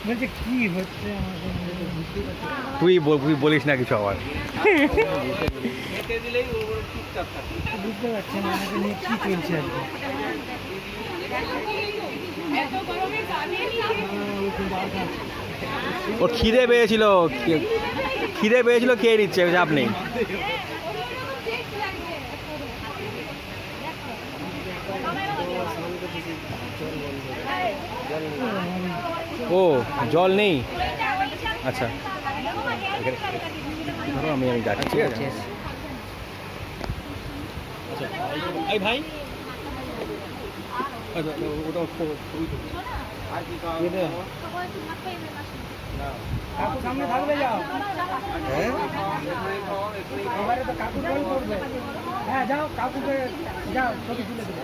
বলছে কি হচ্ছে তুই বলিস না কিছু আবার। বুঝতে পারছি না আমাকে নিয়ে কি চলছে আর ওর খিদে পেয়েছিল, খেয়ে নিচ্ছে, চাপ নেই। ও জল নেই, আচ্ছা ধরো আমি যাচ্ছি, ঠিক আছে। এই ভাই ওটা কাকু সামনে থাকবে, যাও। হ্যাঁ এবারে তো কাকু কল করবে। হ্যাঁ যাও, কাকুকে যাও ছবি তুলে দেবে।